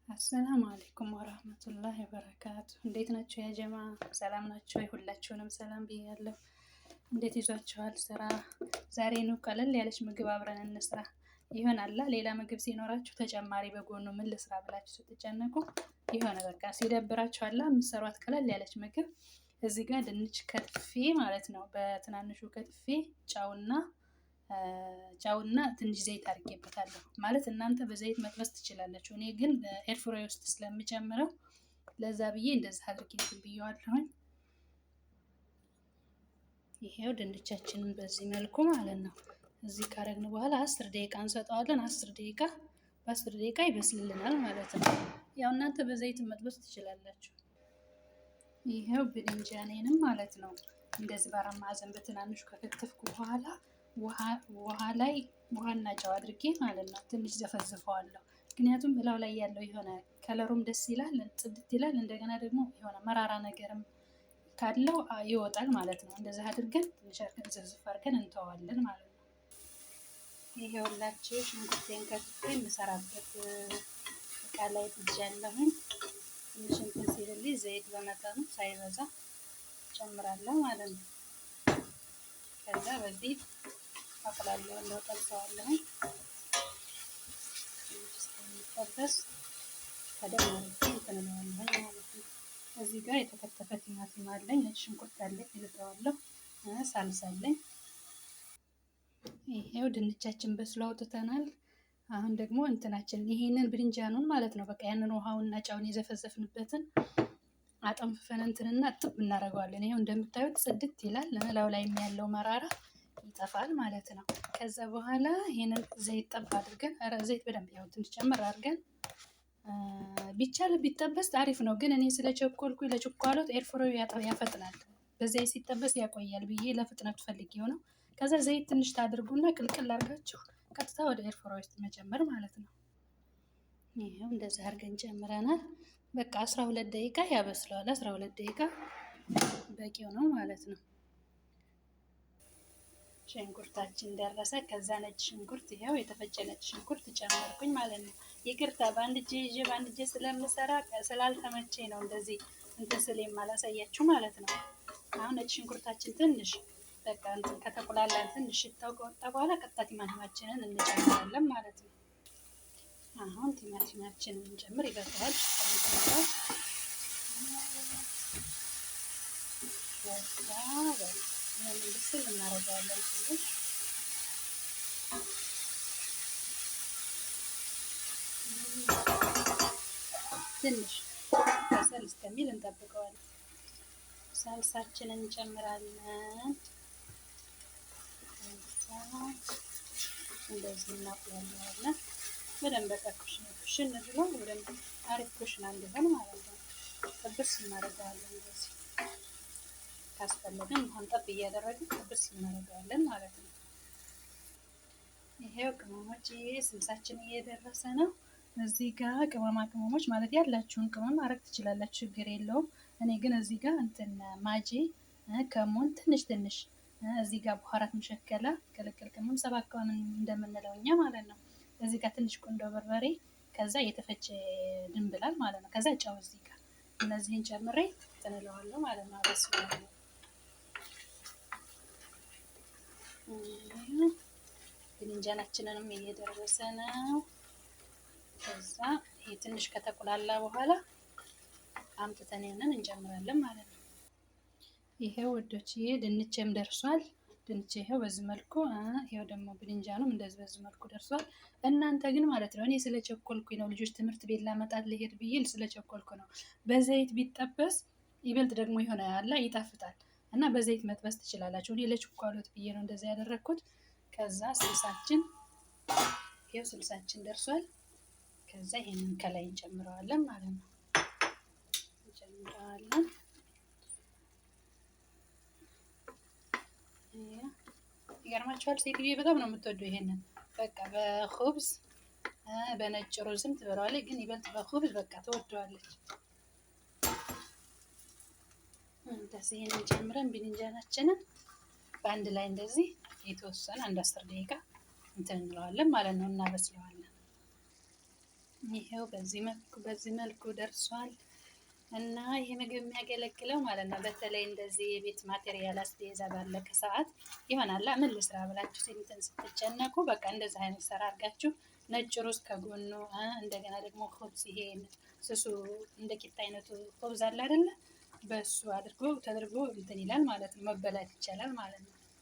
አሰላሙ አለይኩም ወራህመቱላሂ ወበረካቱ። እንዴት ናችሁ ያ ጀማ? ሰላም ናችሁ? ሁላችሁንም ሰላም ብያለሁ። እንዴት ይዟችኋል ስራ? ዛሬ ነው ቀለል ያለች ምግብ አብረን እንስራ ይሆናላ። ሌላ ምግብ ሲኖራችሁ ተጨማሪ በጎኑ ምን ልስራ ብላችሁ ስትጨነቁ ይሆነ በቃ ሲደብራችሁ አላ የምትሰሯት ቀለል ያለች ምግብ። እዚህ ጋር ድንች ከትፌ ማለት ነው በትናንሹ ከትፌ ጫውና ትንሽ ዘይት አድርጌበታለሁ። ማለት እናንተ በዘይት መጥበስ ትችላላችሁ። እኔ ግን ኤርፍራይ ውስጥ ስለምጨምረው ለዛ ብዬ እንደዛ አድርጌ እንትን ብየዋለሁኝ። ይሄው ድንቻችንን በዚህ መልኩ ማለት ነው እዚህ ካረግን በኋላ 10 ደቂቃ እንሰጠዋለን። 10 ደቂቃ በ10 ደቂቃ ይበስልልናል ማለት ነው። ያው እናንተ በዘይት መጥበስ ትችላላችሁ። ይሄው ብድንጃኔንም ማለት ነው እንደዚህ በአራት ማዕዘን በትናንሹ ከከተፍኩ በኋላ ውሃና ጨው አድርጌ ማለት ነው ትንሽ ዘፈዝፈዋለሁ። ምክንያቱም እላው ላይ ያለው የሆነ ከለሩም ደስ ይላል፣ ጽድት ይላል። እንደገና ደግሞ የሆነ መራራ ነገርም ካለው ይወጣል ማለት ነው። እንደዛ አድርገን ትንሽ አድርገን ዝፍዝፍ አድርገን እንተዋለን ማለት ነው። ይሄውላችሁ ሽንኩርቴን ከትፌ የምሰራበት እቃ ላይ ጥጃለሁኝ። ትንሽ እንትን ሲልልኝ ዘይት በመጠኑ ሳይበዛ ጨምራለሁ ማለት ነው። ከዛ በዚህ አቁላለሁ፣ ጠብሰዋለሁ። እስከሚጠበስ ከደም እንትን እለዋለሁ ማለት ነው። እዚህ ጋር የተከተፈ ቲማቲም አለኝ፣ ነጭ ሽንኩርት አለኝ፣ እልጠዋለሁ። ሳልሳ አለኝ። ይሄው ድንቻችን በስሎ አውጥተናል። አሁን ደግሞ እንትናችንን ይሄንን ብድንጃኑን ማለት ነው በቃ ያንን ውሃውንና ጫውን የዘፈዘፍንበትን አጠንፍፈን እንትንና እጥብ እናደርገዋለን። ይሄው እንደምታዩት ጽድት ይላል። ላዩ ላይ ያለው መራራ ይጠፋል ማለት ነው። ከዛ በኋላ ይሄንን ዘይት ጠብ አድርገን ዘይት በደንብ ያው ትንሽ ጨምር አድርገን ቢቻል ቢጠበስ አሪፍ ነው። ግን እኔ ስለቸኮልኩኝ ለችኳሎት ኤርፍራይ ያፈጥናል። በዘይት ሲጠበስ ያቆያል ብዬ ለፍጥነቱ ፈልጌው ነው። ከዛ ዘይት ትንሽ ታድርጉና ቅልቅል አድርጋችሁ ቀጥታ ወደ ኤርፍራይ ውስጥ መጨመር ማለት ነው። ይሄው እንደዛ አድርገን ጨምረናል። በቃ 12 ደቂቃ ያበስለዋል። 12 ደቂቃ በቂው ነው ማለት ነው። ሽንኩርታችን ደረሰ። ከዛ ነጭ ሽንኩርት ይሄው የተፈጨ ነጭ ሽንኩርት ጨመርኩኝ ማለት ነው። ይቅርታ በአንድ እጄ ይዤ በአንድ እጄ ስለምሰራ ስላልተመቸኝ ነው እንደዚህ እንትን ስል የማላሳያችሁ ማለት ነው። አሁን ነጭ ሽንኩርታችን ትንሽ በቃ እንትን ከተቆላላን ትንሽ ሽታው ከወጣ በኋላ ቀጥታ ቲማቲማችንን እንጨምራለን ማለት ነው። አሁን ቲማቲማችንን እንጨምር ይበቃዋል። ይህንን ብስል እናደርገዋለን ትንሽ በሰል እስከሚል እንጠብቀዋለን። ሳልሳችንን እንጨምራለን። እንደዚህ እናቁላለዋለን በደንብ በቃ ኩሽን ብሎ በደንብ አሪፍ ኩሽና እንዲሆን ማለት ነው። ጥብስ እናደርገዋለን እንደዚህ ካስፈለገን ውሃን ጠብ እያደረግን ጥብስ እናደርገዋለን ማለት ነው። ይሄው ቅመሞች ስልሳችን እየደረሰ ነው። እዚህ ጋር ቅመማ ቅመሞች ማለት ያላችሁን ቅመም ማድረግ ትችላላችሁ፣ ችግር የለውም። እኔ ግን እዚህ ጋር እንትን ማጂ ከሙን ትንሽ እዚህ ጋር በኋራት መሸከላ ቅልቅል ቅመም ሰባካውን እንደምንለው እኛ ማለት ነው። እዚህ ጋር ትንሽ ቁንዶ በርበሬ፣ ከዛ የተፈጨ ድንብላል ማለት ነው። ከዛ ጨው እዚህ ጋር እነዚህን ጨምሬ ትንለዋለሁ ማለት ነው። አበስላለሁ። ብድንጃናችንንም እየደረሰ ነው። ከዛ ይሄ ትንሽ ከተቆላላ በኋላ አምጥተን ያንን እንጨምራለን ማለት ነው። ይሄው ወዶችዬ ድንቼም ደርሷል። ድንቼ ይሄው በዚህ መልኩ ይሄው ደግሞ ብድንጃኑም እንደዚህ በዚህ መልኩ ደርሷል። እናንተ ግን ማለት ነው እኔ ስለቸኮልኩኝ ነው፣ ልጆች ትምህርት ቤት ላመጣት ልሄድ ብዬ ስለቸኮልኩ ነው። በዘይት ቢጠበስ ይበልጥ ደግሞ የሆነ ያለ ይጣፍጣል እና በዘይት መጥበስ ትችላላችሁ። እኔ ለችኳሎት ብዬ ነው እንደዛ ያደረኩት። ከዛ ስልሳችን ደርሷል። ከዛ ይሄንን ከላይ እንጨምረዋለን ማለት ነው። እንጨምረዋለን። ይገርማችኋል፣ ሴትዬ በጣም ነው የምትወደው ይሄንን። በቃ በኹብዝ በነጭ ሩዝም ትበለዋለች፣ ግን ይበልጥ በኹብዝ በቃ ትወደዋለች። እንደዚህ ይሄንን ጨምረን ብድንጃናችንን በአንድ ላይ እንደዚህ የተወሰነ አንድ 10 ደቂቃ እንትን እንለዋለን ማለት ነው፣ እናበስለዋለን። ይሄው በዚህ መልኩ ደርሷል። እና ይሄ ምግብ የሚያገለግለው ማለት ነው በተለይ እንደዚህ የቤት ማቴሪያል አስቤዛ ባለቀ ሰዓት ይሆናላ ምን ልስራ ብላችሁ እንትን ስትጨነቁ በቃ እንደዚህ አይነት ሰራ አድርጋችሁ ነጭ ሩዝ ከጎኑ እንደገና ደግሞ ኮብዝ ይሄ ስሱ እንደ ቂጣ አይነቱ ኮብዝ አለ አይደለ? በሱ ተደርጎ እንትን ይላል ማለት ነው። መበላት ይቻላል ማለት ነው።